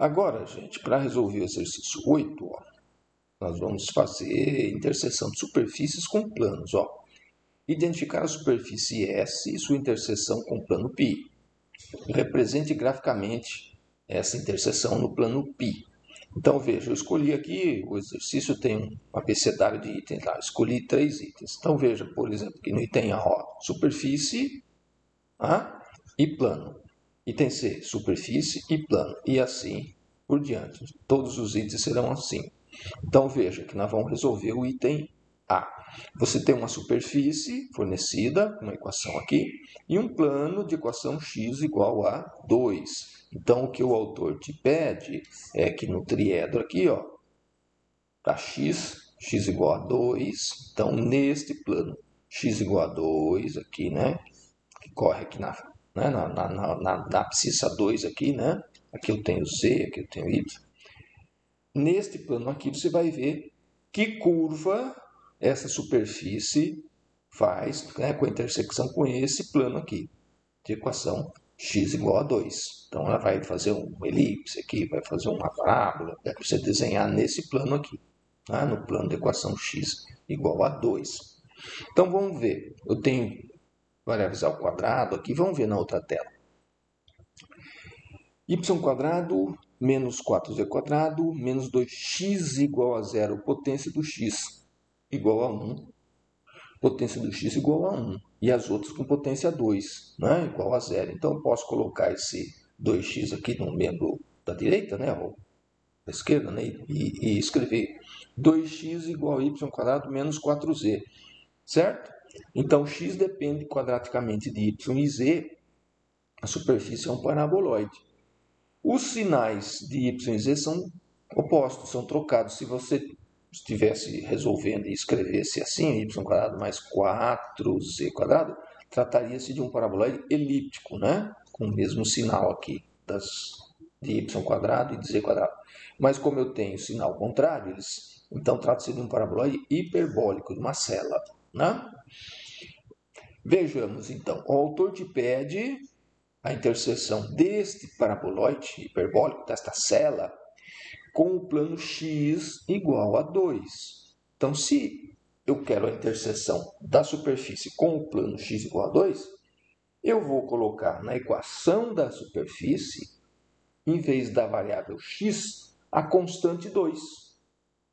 Agora, gente, para resolver o exercício 8, ó, nós vamos fazer interseção de superfícies com planos. Ó. Identificar a superfície S e sua interseção com o plano π. Represente graficamente essa interseção no plano π. Então, veja, eu escolhi aqui, o exercício tem um abecedário de itens lá, escolhi 3 itens. Então, veja, por exemplo, que no item A, ó, superfície e plano. Item C, superfície e plano. E assim por diante. Todos os itens serão assim. Então, veja que nós vamos resolver o item A. Você tem uma superfície fornecida, uma equação aqui, e um plano de equação x igual a 2. Então, o que o autor te pede é que no triedro aqui, ó, para x igual a 2. Então, neste plano, x igual a 2 aqui, né? Que corre aqui na abscissa 2 aqui, né? Aqui eu tenho z, aqui eu tenho y. Neste plano aqui, você vai ver que curva essa superfície faz, né, com a intersecção com esse plano aqui, de equação x igual a 2. Então, ela vai fazer uma elipse aqui, vai fazer uma parábola, para você desenhar nesse plano aqui, tá? No plano da equação x igual a 2. Então, vamos ver. Eu tenho variáveis ao quadrado aqui, vamos ver na outra tela. Y² menos 4z² menos 2x igual a 0, potência do x igual a 1, potência do x igual a 1, e as outras com potência 2, né, igual a 0. Então, eu posso colocar esse 2x aqui no membro da direita, né, ou da esquerda, né, e escrever 2x igual a y² menos 4z, certo? Então, x depende quadraticamente de y e z, a superfície é um paraboloide. Os sinais de y e z são opostos, são trocados. Se você estivesse resolvendo e escrevesse assim, y² mais 4z², trataria-se de um paraboloide elíptico, né? Com o mesmo sinal aqui de y² e de z². Mas como eu tenho sinal contrário, então trata-se de um paraboloide hiperbólico, de uma cela, né? Vejamos então, o autor te pede a interseção deste paraboloide hiperbólico, desta cela, com o plano x igual a 2. Então, se eu quero a interseção da superfície com o plano x igual a 2, eu vou colocar na equação da superfície, em vez da variável x, a constante 2.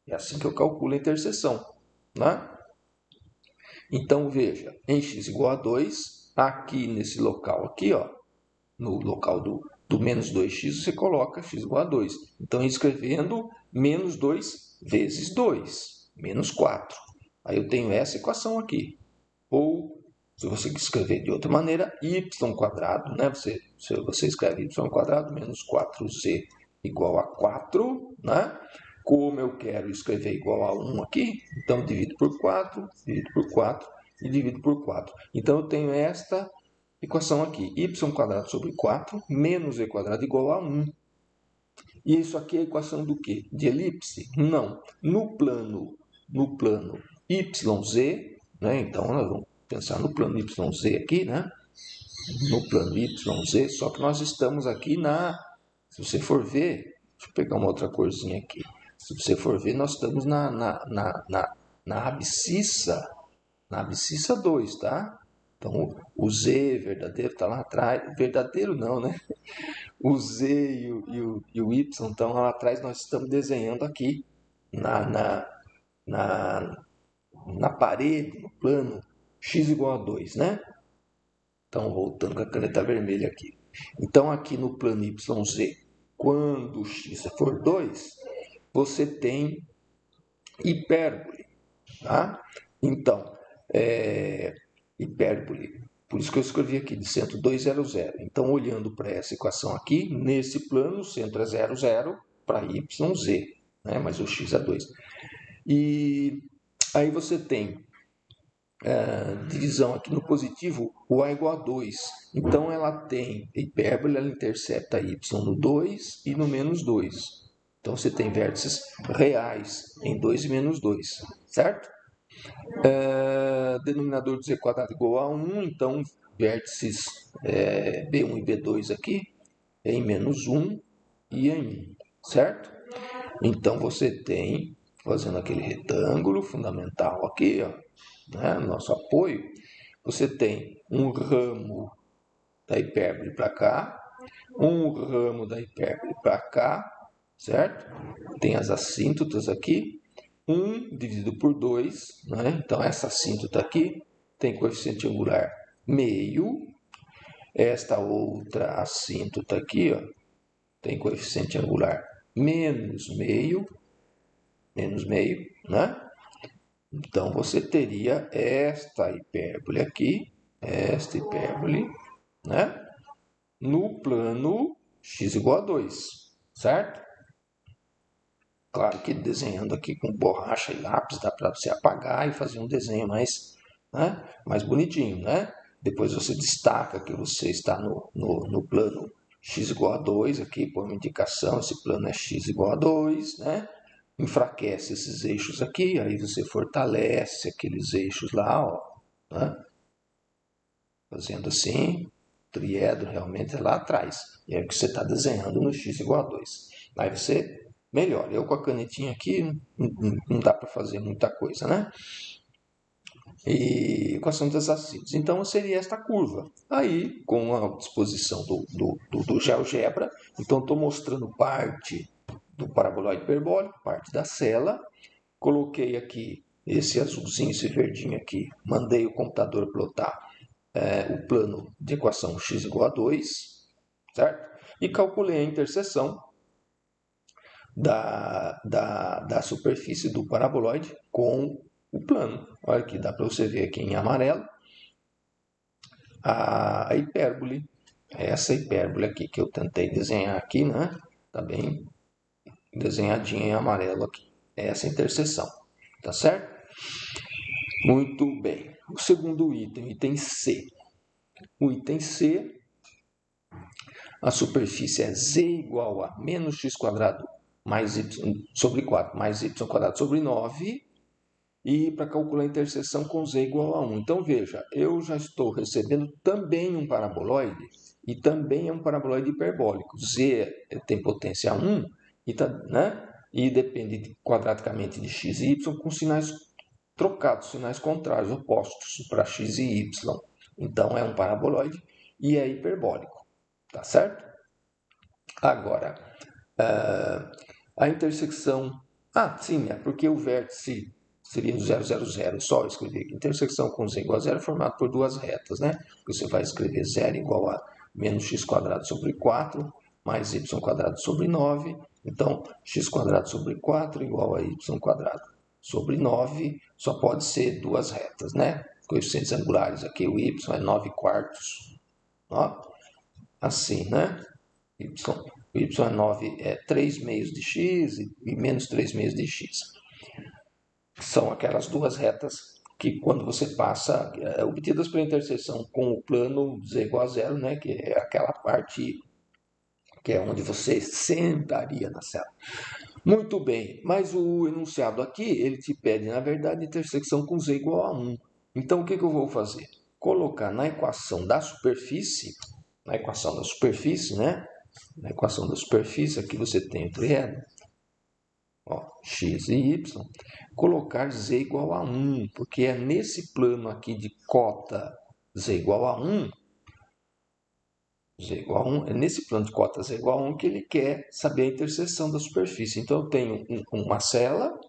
É assim que eu calculo a interseção, né? Então, veja, em x igual a 2, aqui nesse local aqui, ó, no local do menos 2x, você coloca x igual a 2. Então, escrevendo menos 2 vezes 2, menos 4. Aí eu tenho essa equação aqui. Ou, se você escrever de outra maneira, y², né? Você escreve y² menos 4z igual a 4, né? Como eu quero escrever igual a 1 aqui, então divido por 4, divido por 4 e divido por 4. Então, eu tenho esta equação aqui, y² sobre 4 menos z² igual a 1. E isso aqui é a equação do quê? De elipse? Não. No plano YZ, né? Então, nós vamos pensar no plano YZ aqui, né? No plano YZ, só que nós estamos aqui se você for ver, deixa eu pegar uma outra corzinha aqui. Se você for ver, nós estamos na abscissa 2, tá? Então, o Z verdadeiro está lá atrás. Verdadeiro não, né? O Z e o Y estão lá atrás. Nós estamos desenhando aqui na parede, no plano, x igual a 2, né? Então, voltando com a caneta vermelha aqui. Então, aqui no plano YZ, quando x for 2, você tem hipérbole, tá? Então, hipérbole. Por isso que eu escrevi aqui, de centro 2, 0, 0. Então, olhando para essa equação aqui, nesse plano, o centro é 0, 0 para YZ, né? Mas o x é 2. E aí você tem divisão aqui no positivo, o A igual a 2. Então, ela tem hipérbole, ela intercepta y no 2 e no menos 2. Então, você tem vértices reais em 2 e menos 2, certo? Denominador de z² igual a 1, então vértices B1 e B2 aqui em menos 1 e em 1, certo? Então, você tem, fazendo aquele retângulo fundamental aqui, ó, né, nosso apoio, você tem um ramo da hipérbole para cá, um ramo da hipérbole para cá, certo? Tem as assíntotas aqui, 1 dividido por 2, né? Então essa assíntota aqui tem coeficiente angular meio, esta outra assíntota aqui, ó, tem coeficiente angular menos meio, né? Então você teria esta hipérbole aqui, esta hipérbole, né? No plano x igual a 2, certo? Claro que desenhando aqui com borracha e lápis dá para você apagar e fazer um desenho mais bonitinho, né? Depois você destaca que você está no plano x igual a 2, aqui põe uma indicação, esse plano é x igual a 2, né? Enfraquece esses eixos aqui, aí você fortalece aqueles eixos lá, ó, né? Fazendo assim, triedro realmente é lá atrás. E é o que você está desenhando no x igual a 2. Aí você melhora. Eu com a canetinha aqui não dá para fazer muita coisa, né? E equação das assíduos. Então seria esta curva. Aí, com a disposição do GeoGebra, então estou mostrando parte do paraboloide hiperbólico, parte da cela. Coloquei aqui esse azulzinho, esse verdinho aqui. Mandei o computador plotar o plano de equação x igual a 2, certo? E calculei a interseção da superfície do paraboloide com o plano. Olha aqui, dá para você ver aqui em amarelo a hipérbole. Essa hipérbole aqui que eu tentei desenhar aqui, né? Tá bem desenhadinha em amarelo aqui. É essa interseção, tá certo? Muito bem. O segundo item C. O item C, a superfície é z igual a menos x quadrado mais y sobre 4 mais y quadrado sobre 9. E para calcular a interseção com z igual a 1. Então, veja, eu já estou recebendo também um paraboloide e também é um paraboloide hiperbólico. Z tem potência 1 e, né? E depende quadraticamente de x e y com sinais trocados, sinais contrários, opostos para x e y. Então, é um paraboloide e é hiperbólico. Tá certo? Agora, a intersecção... sim, é porque o vértice seria no 0, 0, 0. Só escrever aqui. Intersecção com z igual a 0 é formado por duas retas, né? Você vai escrever 0 igual a menos x quadrado sobre 4 mais y quadrado sobre 9. Então, x quadrado sobre 4 igual a y quadrado sobre 9. Só pode ser duas retas, né? Coeficientes angulares aqui, o y é 9 quartos. Ó, assim, né? Y é 9, é 3 meios de x e menos 3 meios de x. São aquelas duas retas que quando você passa, obtidas pela interseção com o plano z igual a 0, né, que é aquela parte que é onde você sentaria na cela. Muito bem, mas o enunciado aqui, ele te pede, na verdade, intersecção com z igual a 1. Então, o que eu vou fazer? Colocar na equação da superfície, né? Na equação da superfície, aqui você tem o triângulo, x e y, colocar z igual a 1, porque é nesse plano aqui de cota z igual a 1, é nesse plano de cota z igual a 1 que ele quer saber a interseção da superfície. Então, eu tenho uma cela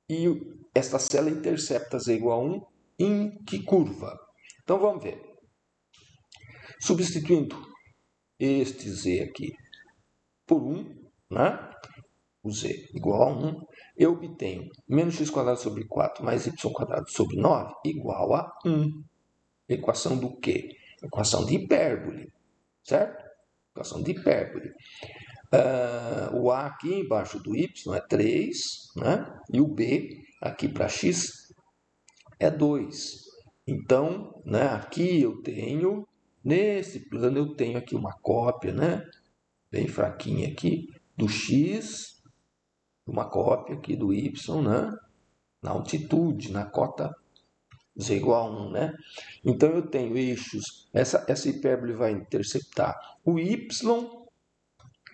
e esta cela intercepta z igual a 1 em que curva? Então, vamos ver. Substituindo este z aqui por 1, né? O z igual a 1, eu obtenho menos x quadrado sobre 4 mais y quadrado sobre 9 igual a 1. Equação do quê? Equação de hipérbole, certo? Equação de hipérbole. O a aqui embaixo do y é 3, né? E o b aqui para x é 2. Então, né, aqui eu tenho, nesse plano eu tenho aqui uma cópia, né? Bem fraquinha aqui, do x, uma cópia aqui do y, né? Na altitude, na cota z igual a 1, né? Então, eu tenho eixos, essa hipérbole vai interceptar o y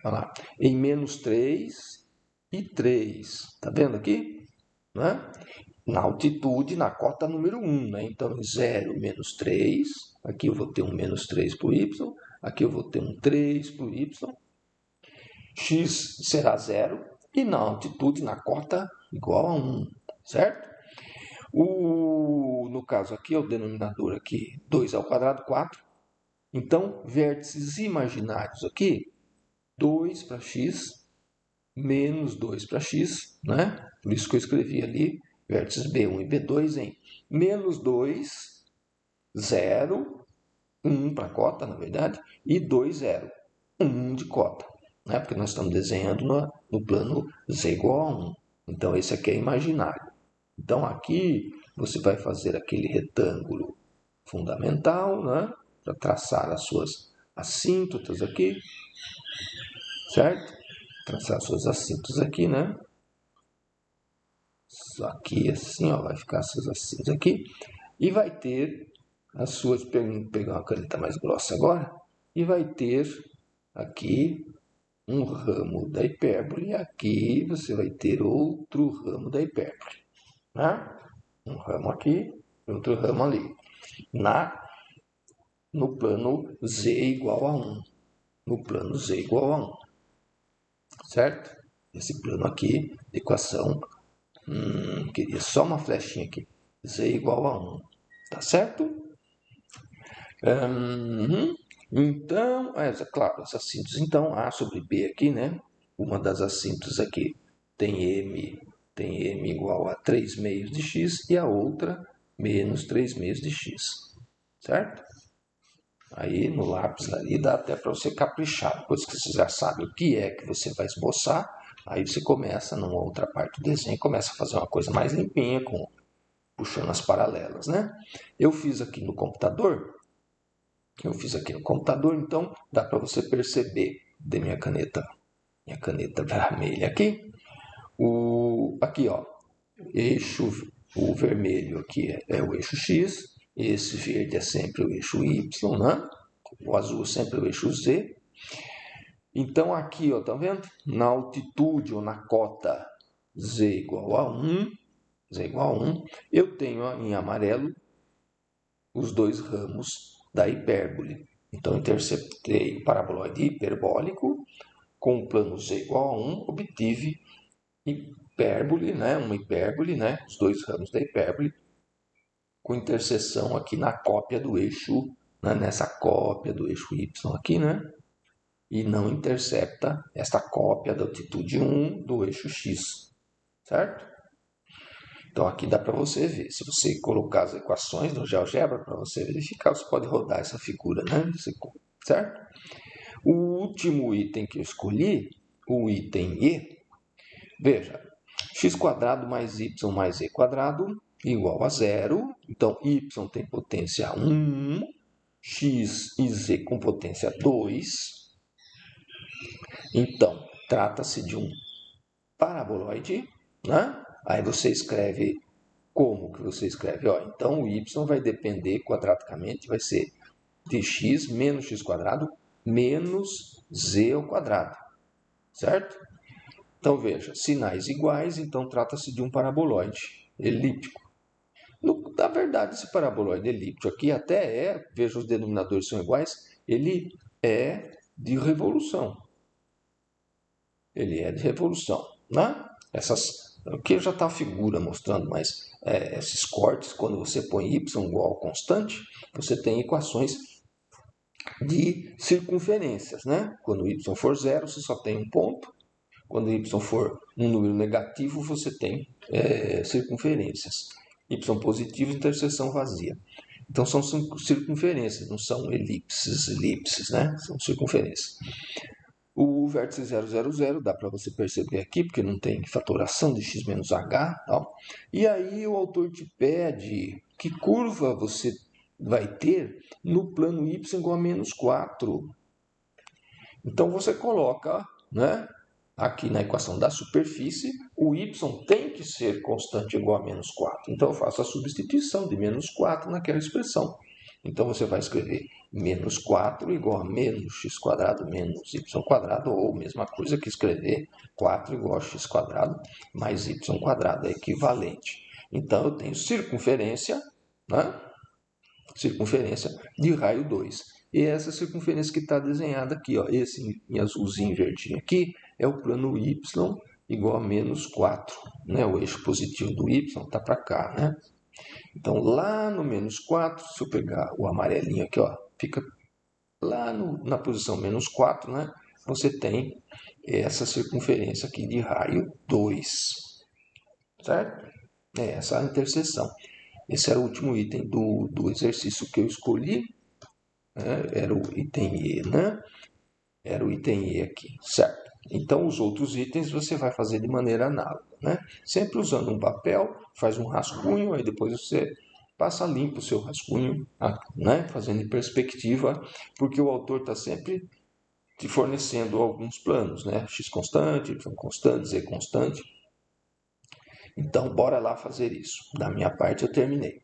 Olha lá, em menos 3 e 3. Tá vendo aqui? Né? Na altitude, na cota número 1. Né? Então, 0, menos 3. Aqui eu vou ter um menos 3 para o y. Aqui eu vou ter um 3 para o y. X será 0. E na altitude, na cota, igual a 1. Certo? No caso aqui, o denominador aqui, 2 ao quadrado, 4. Então, vértices imaginários aqui, 2 para x, menos 2 para x, né? Por isso que eu escrevi ali, vértices B1 e B2 em menos 2, 0, 1 para cota, na verdade, e 2, 0, 1 de cota, né? Porque nós estamos desenhando no plano z igual a 1. Então, esse aqui é imaginário. Então, aqui você vai fazer aquele retângulo fundamental, né? Para traçar as suas assíntotas aqui, certo? Traçar as suas assíntotas aqui, né? Aqui assim, ó, vai ficar as suas assíntotas aqui. E vai ter as suas... Vou pegar uma caneta mais grossa agora. E vai ter aqui um ramo da hipérbole. E aqui você vai ter outro ramo da hipérbole, né? Um ramo aqui e outro ramo ali. No plano z igual a 1. No plano z igual a 1. Certo? Esse plano aqui, equação, queria só uma flechinha aqui. Z igual a 1. Tá certo? Então, claro, as assíntotas, então, A sobre B aqui, né? Uma das assíntotas aqui tem M igual a 3 meios de x e a outra menos 3 meios de x. Certo? Aí no lápis ali dá até para você caprichar. Depois que você já sabe o que é que você vai esboçar, aí você começa numa outra parte do desenho, começa a fazer uma coisa mais limpinha, puxando as paralelas, né? Eu fiz aqui no computador, então dá para você perceber de minha caneta vermelha aqui. Aqui, ó, o vermelho aqui é o eixo X, esse verde é sempre o eixo Y, né? O azul é sempre o eixo Z. Então aqui, ó, tá vendo? Na altitude ou na cota Z igual a 1, eu tenho em amarelo os dois ramos da hipérbole. Então interceptei o paraboloide hiperbólico com o plano Z igual a 1, obtive hipérbole, né? Uma hipérbole, né? Os dois ramos da hipérbole com interseção aqui na cópia do eixo, né? Nessa cópia do eixo Y aqui, né? E não intercepta esta cópia da altitude 1 do eixo X, certo? Então aqui dá para você ver, se você colocar as equações no GeoGebra para você verificar, você pode rodar essa figura, né? Certo? O último item que eu escolhi, o item E, veja, x² mais y mais e² igual a 0. Então, y tem potência 1, x e z com potência 2. Então, trata-se de um paraboloide, né? Aí você escreve, como que você escreve? Ó, então, o y vai depender quadraticamente, vai ser de x menos x² menos z ao quadrado, certo? Então, veja, sinais iguais, então trata-se de um paraboloide elíptico. Na verdade, esse paraboloide elíptico aqui até veja, os denominadores são iguais, ele é de revolução. Né? Aqui já está a figura mostrando, mas esses cortes, quando você põe y igual ao constante, você tem equações de circunferências, né? Quando y for 0, você só tem um ponto. Quando y for um número negativo, você tem circunferências. Y positivo, interseção vazia. Então são circunferências, não são elipses, né? São circunferências. O vértice 0, 0, 0, dá para você perceber aqui, porque não tem fatoração de x menos h. Tal. E aí o autor te pede que curva você vai ter no plano y igual a menos 4. Então você coloca, né, aqui na equação da superfície, o y tem que ser constante igual a menos 4. Então eu faço a substituição de menos 4 naquela expressão. Então você vai escrever menos 4 igual a menos x² menos y², ou mesma coisa que escrever 4 igual a x² mais y², é equivalente. Então eu tenho circunferência, né? Circunferência de raio 2. E essa circunferência que está desenhada aqui, ó, esse em azulzinho verdinho aqui, é o plano y igual a menos 4. Né? O eixo positivo do y está para cá. Né? Então, lá no menos 4, se eu pegar o amarelinho aqui, ó, fica lá na posição menos 4, né? Você tem essa circunferência aqui de raio 2. Certo? É essa a interseção. Esse era o último item do exercício que eu escolhi. Né? Era o item E, né? Era o item E aqui, certo? Então, os outros itens você vai fazer de maneira análoga, né? Sempre usando um papel, faz um rascunho, aí depois você passa limpo o seu rascunho, né? Fazendo em perspectiva, porque o autor está sempre te fornecendo alguns planos, né? X constante, Y constante, Z constante. Então, bora lá fazer isso. Da minha parte, eu terminei.